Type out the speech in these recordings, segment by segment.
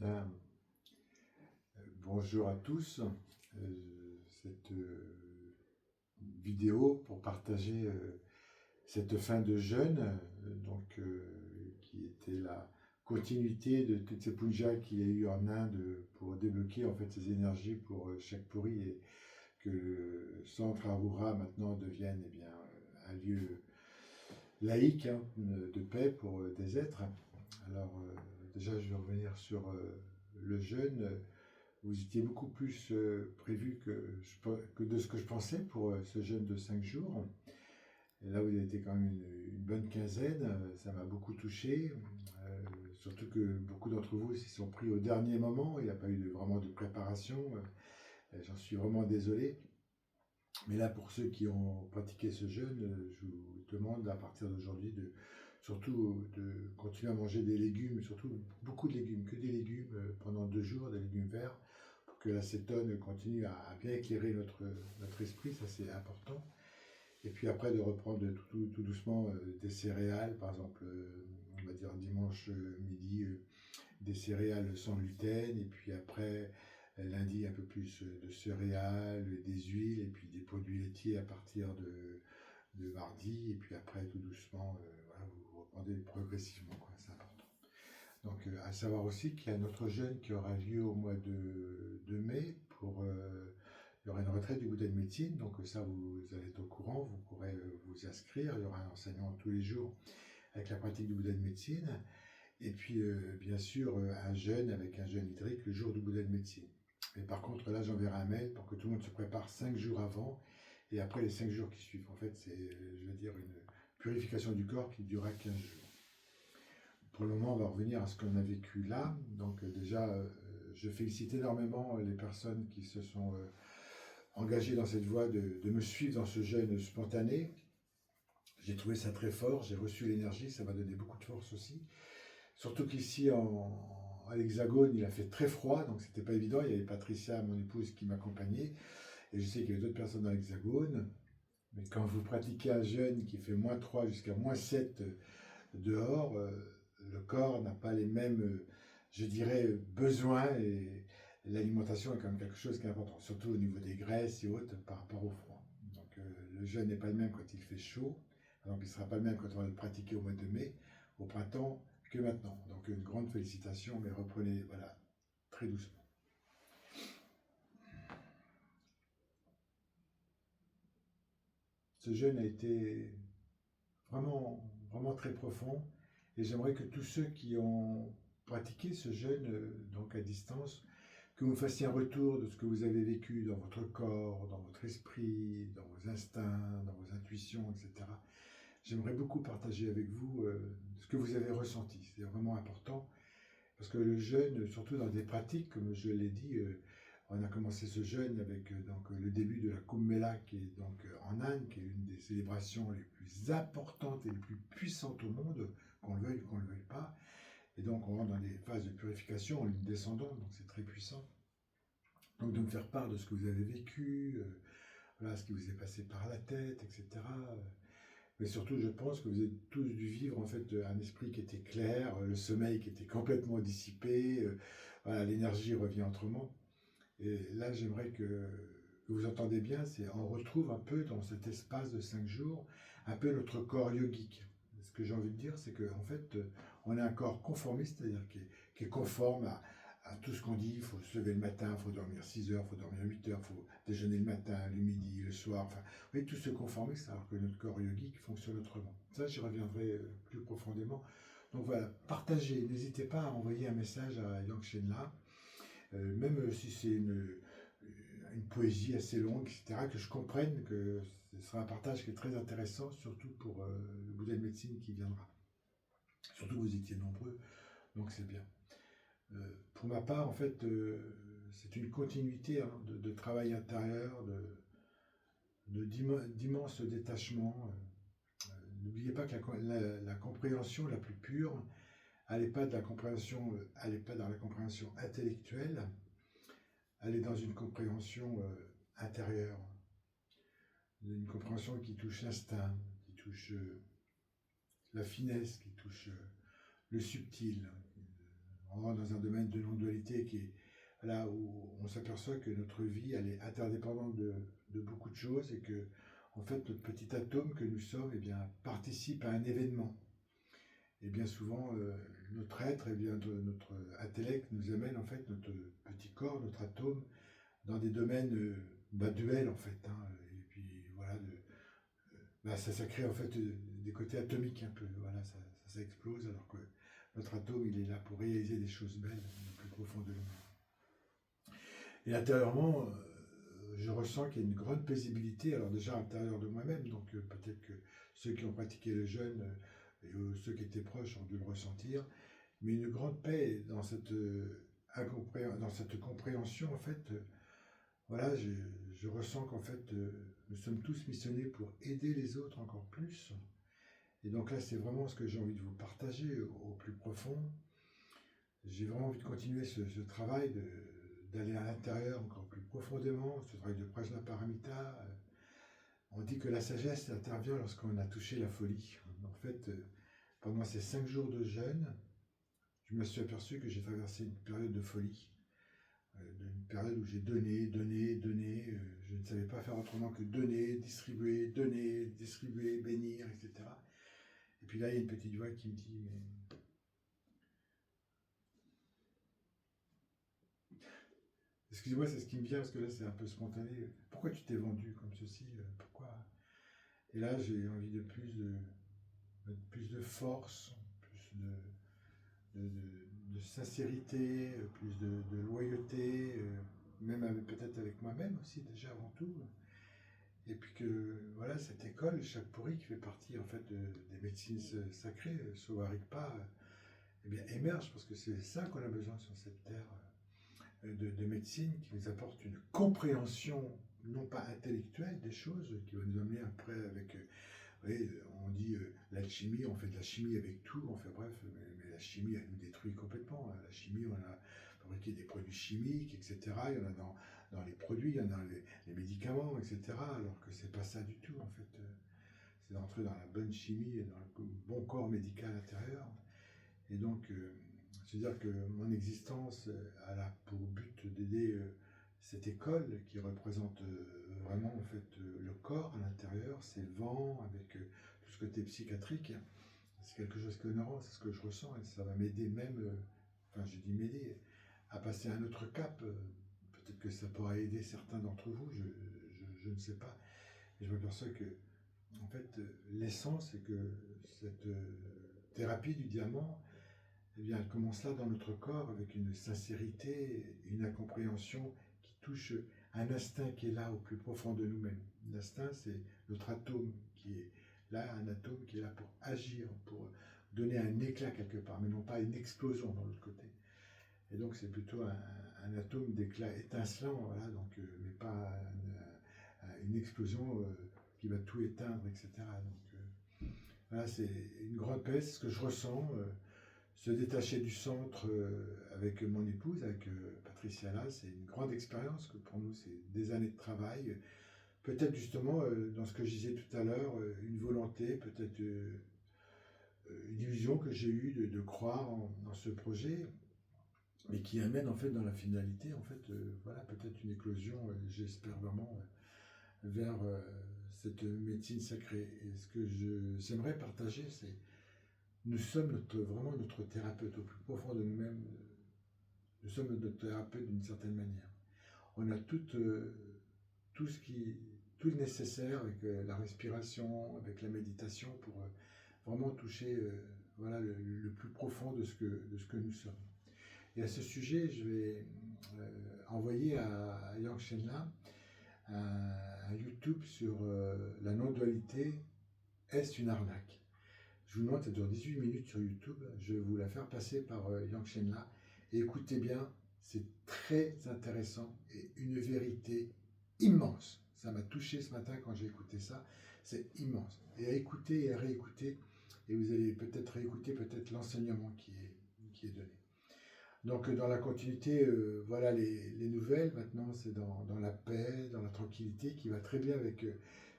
Bien, bonjour à tous. Cette vidéo pour partager cette fin de jeûne, qui était la continuité de toutes ces pujas qu'il y a eu en Inde pour débloquer en fait ces énergies pour Shakpuri et que le centre Aroura maintenant devienne un lieu laïque de paix pour des êtres. Alors déjà je vais revenir sur le jeûne. Vous étiez beaucoup plus prévu que de ce que je pensais pour ce jeûne de 5 jours. Et là, vous avez été quand même une bonne quinzaine. Ça m'a beaucoup touché. Surtout que beaucoup d'entre vous s'y sont pris au dernier moment. Il n'y a pas eu vraiment de préparation. J'en suis vraiment désolé. Mais là, pour ceux qui ont pratiqué ce jeûne, je vous demande à partir d'aujourd'hui surtout de continuer à manger des légumes, surtout beaucoup de légumes, que des légumes pendant 2 jours, des légumes verts, pour que l'acétone continue à bien éclairer notre esprit, ça c'est important. Et puis après de reprendre tout doucement des céréales, par exemple, on va dire dimanche midi, des céréales sans gluten, et puis après lundi un peu plus de céréales, des huiles, et puis des produits laitiers à partir de mardi, et puis après tout doucement, voilà, vous reprendrez progressivement, quoi, c'est important. Donc à savoir aussi qu'il y a notre jeûne qui aura lieu au mois de mai il y aura une retraite du Bouddha de médecine, donc ça vous allez être au courant, vous pourrez vous inscrire, il y aura un enseignement tous les jours avec la pratique du Bouddha de médecine, et puis bien sûr un jeûne avec un jeûne hydrique le jour du Bouddha de médecine. Mais par contre là j'enverrai un mail pour que tout le monde se prépare 5 jours avant, et après les 5 jours qui suivent. En fait c'est, je veux dire, une purification du corps qui durera 15 jours. Pour le moment, on va revenir à ce qu'on a vécu là. Donc déjà, je félicite énormément les personnes qui se sont engagées dans cette voie de me suivre dans ce jeûne spontané. J'ai trouvé ça très fort, j'ai reçu l'énergie, ça m'a donné beaucoup de force aussi. Surtout qu'ici, à l'Hexagone, il a fait très froid, donc c'était pas évident. Il y avait Patricia, mon épouse, qui m'accompagnait. Et je sais qu'il y avait d'autres personnes dans l'Hexagone. Mais quand vous pratiquez un jeûne qui fait -3 jusqu'à -7 dehors, le corps n'a pas les mêmes, je dirais, besoins, et l'alimentation est quand même quelque chose qui est important, surtout au niveau des graisses et autres par rapport au froid. Donc le jeûne n'est pas le même quand il fait chaud, donc il ne sera pas le même quand on va le pratiquer au mois de mai, au printemps, que maintenant. Donc une grande félicitation, mais reprenez, voilà, très doucement. Ce jeûne a été vraiment, vraiment très profond. Et j'aimerais que tous ceux qui ont pratiqué ce jeûne, donc à distance, que vous fassiez un retour de ce que vous avez vécu dans votre corps, dans votre esprit, dans vos instincts, dans vos intuitions, etc. J'aimerais beaucoup partager avec vous ce que vous avez ressenti. C'est vraiment important. Parce que le jeûne, surtout dans des pratiques, comme je l'ai dit, on a commencé ce jeûne avec le début de la Kumbh Mela, qui est donc en Inde, qui est une des célébrations les plus importantes et les plus puissantes au monde, qu'on le veuille ou qu'on ne le veuille pas. Et donc on rentre dans des phases de purification en ligne descendante, donc c'est très puissant. Donc de me faire part de ce que vous avez vécu, voilà, ce qui vous est passé par la tête, etc. Mais surtout, je pense que vous avez tous dû vivre en fait un esprit qui était clair, le sommeil qui était complètement dissipé, voilà, l'énergie revient autrement. Et là, j'aimerais que vous entendez bien, on retrouve un peu dans cet espace de 5 jours, un peu notre corps yogique. Ce que j'ai envie de dire, c'est qu'en fait, on a un corps conformiste, c'est-à-dire qui est conforme à tout ce qu'on dit. Il faut se lever le matin, il faut dormir 6 heures, il faut dormir 8 heures, il faut déjeuner le matin, le midi, le soir. Enfin, vous voyez, tout ce conformiste, alors que notre corps yogique fonctionne autrement. Ça, j'y reviendrai plus profondément. Donc voilà, partagez, n'hésitez pas à envoyer un message à Yang Shenla, même si c'est une poésie assez longue, etc., que je comprenne que ce sera un partage qui est très intéressant, surtout pour le Bouddha de médecine qui viendra. Surtout que vous étiez nombreux, donc c'est bien. Pour ma part, en fait, c'est une continuité de travail intérieur, d'immense détachement. N'oubliez pas que la compréhension la plus pure, elle n'est pas dans la compréhension intellectuelle, elle est dans une compréhension intérieure, une compréhension qui touche l'instinct, qui touche la finesse, qui touche le subtil. on rentre dans un domaine de non-dualité qui est là où on s'aperçoit que notre vie, elle est interdépendante de beaucoup de choses et que, en fait, notre petit atome que nous sommes, eh bien, participe à un événement. Et bien souvent, notre être, eh bien, notre intellect nous amène, en fait, notre petit corps, notre atome, dans des domaines duels, en fait. Hein, et puis, voilà, ça crée, en fait, des côtés atomiques un peu. Voilà, ça explose, alors que notre atome, il est là pour réaliser des choses belles, le plus profond de nous. Et intérieurement, je ressens qu'il y a une grande paisibilité, alors déjà à l'intérieur de moi-même, donc peut-être que ceux qui ont pratiqué le jeûne et ceux qui étaient proches ont dû le ressentir, mais une grande paix dans dans cette compréhension, en fait, voilà, je ressens qu'en fait, nous sommes tous missionnés pour aider les autres encore plus. Et donc là, c'est vraiment ce que j'ai envie de vous partager au plus profond. J'ai vraiment envie de continuer ce travail, d'aller à l'intérieur encore plus profondément, ce travail de Prajnaparamita. On dit que la sagesse intervient lorsqu'on a touché la folie. En fait, pendant ces 5 jours de jeûne, je me suis aperçu que j'ai traversé une période de folie, une période où j'ai donné, je ne savais pas faire autrement que donner, distribuer, bénir, etc. Et puis là, il y a une petite voix qui me dit, mais excusez-moi, c'est ce qui me vient, parce que là, c'est un peu spontané. Pourquoi tu t'es vendu comme ceci? Pourquoi? Et là, j'ai envie de plus de force, plus de sincérité, plus de loyauté, même peut-être avec moi-même aussi, déjà avant tout. Et puis que, voilà, cette école, Shakpuri, qui fait partie, en fait, des médecines sacrées, Sovarikpa, eh bien, émerge, parce que c'est ça qu'on a besoin sur cette terre. De médecine qui nous apporte une compréhension, non pas intellectuelle des choses, qui va nous amener après avec, oui, on dit l'alchimie, on fait de la chimie avec tout, on fait bref, mais la chimie, elle nous détruit complètement. La chimie, on a fabriqué des produits chimiques, etc. Il y en a dans les produits, il y en a dans les médicaments, etc. Alors que c'est pas ça du tout, en fait. C'est d'entrer dans la bonne chimie et dans le bon corps médical intérieur. Et donc, c'est-à-dire que mon existence a pour but d'aider cette école qui représente vraiment en fait le corps à l'intérieur, c'est le vent avec tout ce côté psychiatrique. C'est quelque chose que non, c'est ce que je ressens et ça va m'aider même, enfin je dis m'aider, à passer à un autre cap. Peut-être que ça pourra aider certains d'entre vous, je ne sais pas. Et je m'aperçois que en fait l'essence c'est que cette thérapie du diamant, eh bien, elle commence là dans notre corps avec une sincérité, une incompréhension qui touche un instinct qui est là au plus profond de nous-mêmes. L'instinct, c'est notre atome qui est là, un atome qui est là pour agir, pour donner un éclat quelque part, mais non pas une explosion dans l'autre côté. Et donc, c'est plutôt un atome d'éclat étincelant, voilà, donc, mais pas une explosion qui va tout éteindre, etc. Donc, voilà, c'est une grande paix, c'est ce que je ressens. Se détacher du centre avec mon épouse, avec Patricia là, c'est une grande expérience que pour nous, c'est des années de travail. Peut-être justement, dans ce que je disais tout à l'heure, une volonté, peut-être une illusion que j'ai eue de croire dans ce projet, mais qui amène en fait dans la finalité, en fait, voilà, peut-être une éclosion, j'espère vraiment, vers cette médecine sacrée. Et ce que j'aimerais partager, c'est nous sommes vraiment notre thérapeute au plus profond de nous-mêmes. Nous sommes notre thérapeute d'une certaine manière. On a tout le nécessaire avec la respiration, avec la méditation pour vraiment toucher voilà, le plus profond de ce que nous sommes. Et à ce sujet, je vais envoyer à Yang Shenla un YouTube sur la non-dualité. Est-ce une arnaque? Je vous demande, ça dure 18 minutes sur YouTube. Je vais vous la faire passer par Yang Shenla. Et écoutez bien, c'est très intéressant et une vérité immense. Ça m'a touché ce matin quand j'ai écouté ça. C'est immense. Et à écouter et à réécouter. Et vous allez peut-être réécouter peut-être l'enseignement qui est donné. Donc dans la continuité, voilà les nouvelles. Maintenant, c'est dans la paix, dans la tranquillité, qui va très bien avec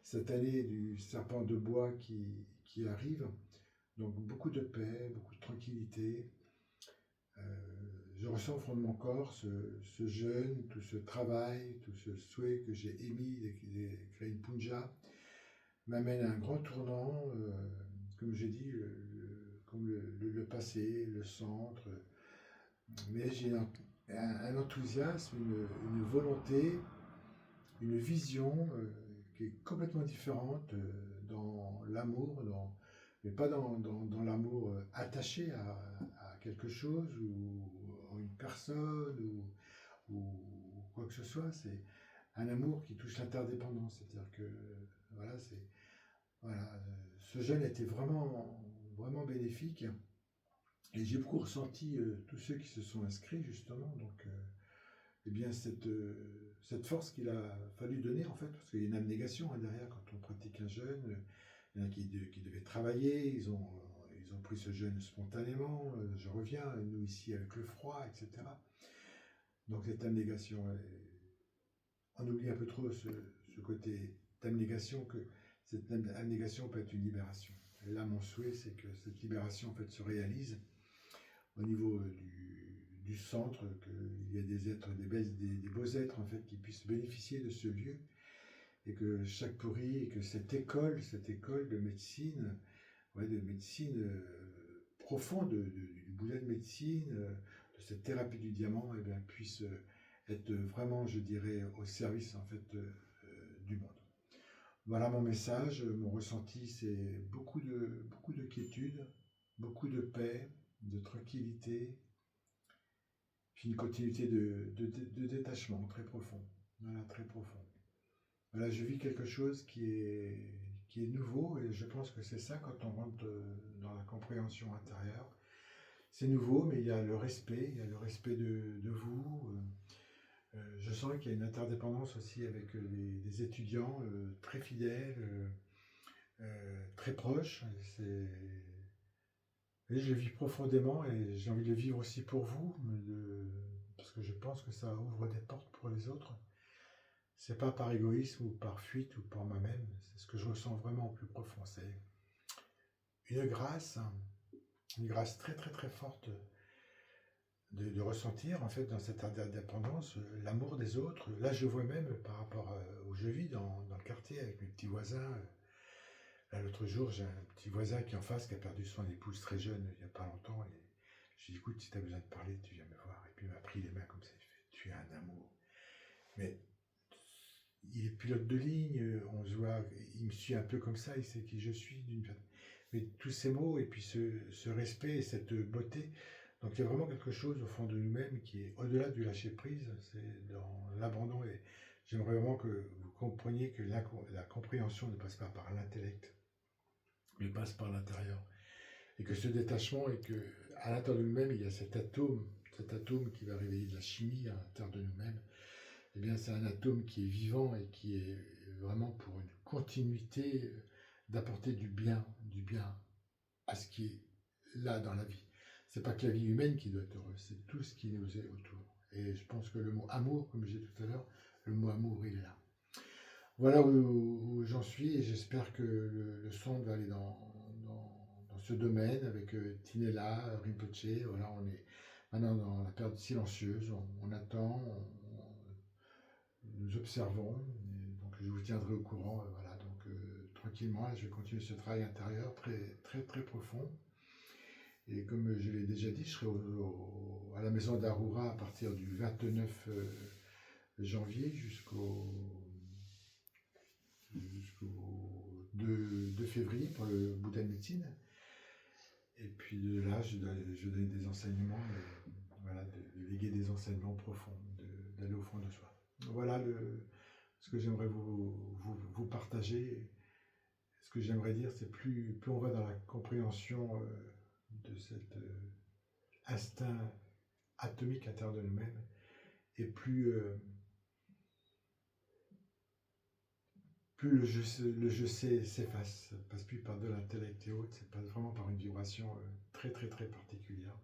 cette année du serpent de bois qui arrive. Donc beaucoup de paix, beaucoup de tranquillité, je ressens au fond de mon corps ce jeûne, tout ce travail, tout ce souhait que j'ai émis de créer une puja m'amène à un grand tournant, comme j'ai dit, comme le passé, le centre, mais j'ai un enthousiasme, une volonté, une vision qui est complètement différente dans l'amour, mais pas dans l'amour attaché à quelque chose ou à une personne ou quoi que ce soit. C'est un amour qui touche l'interdépendance. C'est-à-dire que voilà, ce jeûne était vraiment, vraiment bénéfique. Et j'ai beaucoup ressenti tous ceux qui se sont inscrits justement. Donc, eh bien cette force qu'il a fallu donner en fait, parce qu'il y a une abnégation derrière quand on pratique un jeûne. Il y en a qui devaient travailler, ils ont pris ce jeûne spontanément. Je reviens, nous ici avec le froid, etc. Donc cette abnégation, on oublie un peu trop ce côté d'abnégation, que cette abnégation peut être une libération. Et là, mon souhait, c'est que cette libération en fait se réalise au niveau du centre, qu'il y ait des êtres, des beaux êtres en fait qui puissent bénéficier de ce lieu, et que chaque puri, et que cette école de médecine, de médecine profonde, du Bouddha de médecine, de cette thérapie du diamant, eh bien, puisse être vraiment, je dirais, au service en fait du monde. Voilà mon message, mon ressenti, c'est beaucoup de quiétude, beaucoup de paix, de tranquillité, puis une continuité de détachement très profond. Voilà, très profond. Voilà, je vis quelque chose qui est nouveau, et je pense que c'est ça quand on rentre dans la compréhension intérieure. C'est nouveau, mais il y a le respect de vous. Je sens qu'il y a une interdépendance aussi avec les étudiants très fidèles, très proches. Et je le vis profondément, et j'ai envie de le vivre aussi pour vous, parce que je pense que ça ouvre des portes pour les autres. C'est pas par égoïsme ou par fuite ou par moi-même, c'est ce que je ressens vraiment au plus profond. C'est une grâce très très très forte de ressentir en fait dans cette indépendance l'amour des autres. Là, je vois même par rapport où je vis dans le quartier avec mes petits voisins. Là, l'autre jour, j'ai un petit voisin qui est en face, qui a perdu son épouse très jeune il n'y a pas longtemps. Et je lui ai dit, écoute, si tu as besoin de parler, tu viens me voir. Et puis il m'a pris les mains comme ça, il fait, tu es un amour. Mais il est pilote de ligne, on se voit, il me suit un peu comme ça, il sait qui je suis. Mais tous ces mots, et puis ce respect et cette beauté. Donc il y a vraiment quelque chose au fond de nous-mêmes qui est au-delà du lâcher-prise, c'est dans l'abandon. Et j'aimerais vraiment que vous compreniez que la compréhension ne passe pas par l'intellect, mais passe par l'intérieur. Et que ce détachement, et que à l'intérieur de nous-mêmes, il y a cet atome qui va réveiller de la chimie à l'intérieur de nous-mêmes. Eh bien, c'est un atome qui est vivant et qui est vraiment pour une continuité d'apporter du bien à ce qui est là dans la vie. C'est pas que la vie humaine qui doit être heureuse, c'est tout ce qui nous est autour. Et je pense que le mot amour, comme j'ai dit tout à l'heure, le mot amour, il est là. Voilà où j'en suis, et j'espère que le son va aller dans ce domaine avec Tinella, Rinpoche. Voilà, on est maintenant dans la période silencieuse, on attend, nous observons, donc je vous tiendrai au courant. Voilà, donc tranquillement, je vais continuer ce travail intérieur très très très profond. Et comme je l'ai déjà dit, je serai à la maison d'Arura à partir du 29 janvier jusqu'au 2 février pour le Bouddha de médecine. Et puis de là, je donne des enseignements, voilà, de léguer des enseignements profonds, d'aller au fond de soi. Voilà ce que j'aimerais vous partager. Ce que j'aimerais dire, c'est plus on va dans la compréhension de cet instinct atomique à l'intérieur de nous-mêmes, et plus le je sais s'efface, ça ne passe plus par de l'intellect et autres, ça passe vraiment par une vibration très très très particulière.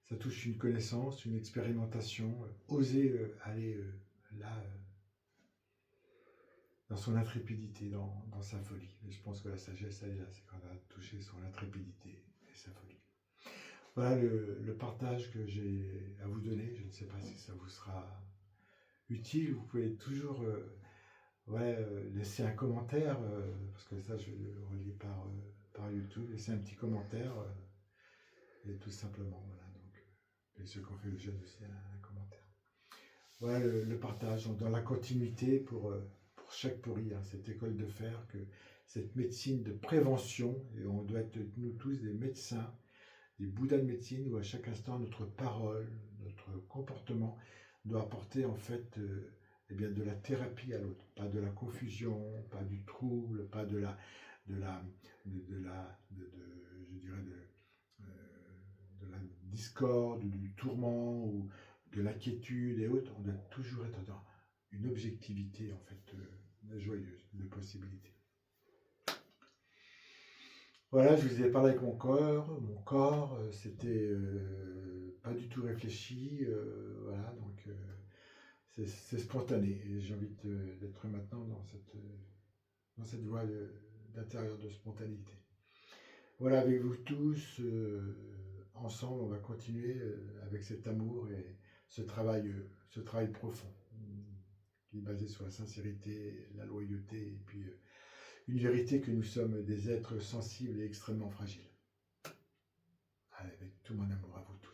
Ça touche une connaissance, une expérimentation, oser aller là, dans son intrépidité, dans sa folie. Et je pense que la sagesse, elle est là, c'est quand on a touché son intrépidité et sa folie. Voilà le partage que j'ai à vous donner. Je ne sais pas si ça vous sera utile. Vous pouvez toujours laisser un commentaire, parce que ça je le relis par YouTube. Laisser un petit commentaire, et tout simplement. Voilà, donc, et ceux qui ont fait le jeûne aussi, un commentaire. Voilà le partage dans la continuité pour chaque pourri, hein, cette école de fer, que cette médecine de prévention, et on doit être nous tous des médecins, des bouddhas de médecine, où à chaque instant notre parole, notre comportement doit apporter en fait eh bien, de la thérapie à l'autre, pas de la confusion, pas du trouble, pas de la, je dirais de la discorde, ou du tourment, ou de l'inquiétude et autres. On doit toujours être dans une objectivité en fait joyeuse, de possibilités. Voilà, je vous ai parlé avec mon corps, c'était pas du tout réfléchi, voilà, donc c'est spontané. Et j'ai envie d'être maintenant dans cette voie d'intérieur de spontanéité. Voilà, avec vous tous, ensemble, on va continuer avec cet amour et ce travail profond, qui est basé sur la sincérité, la loyauté, et puis une vérité que nous sommes des êtres sensibles et extrêmement fragiles. Allez, avec tout mon amour à vous tous.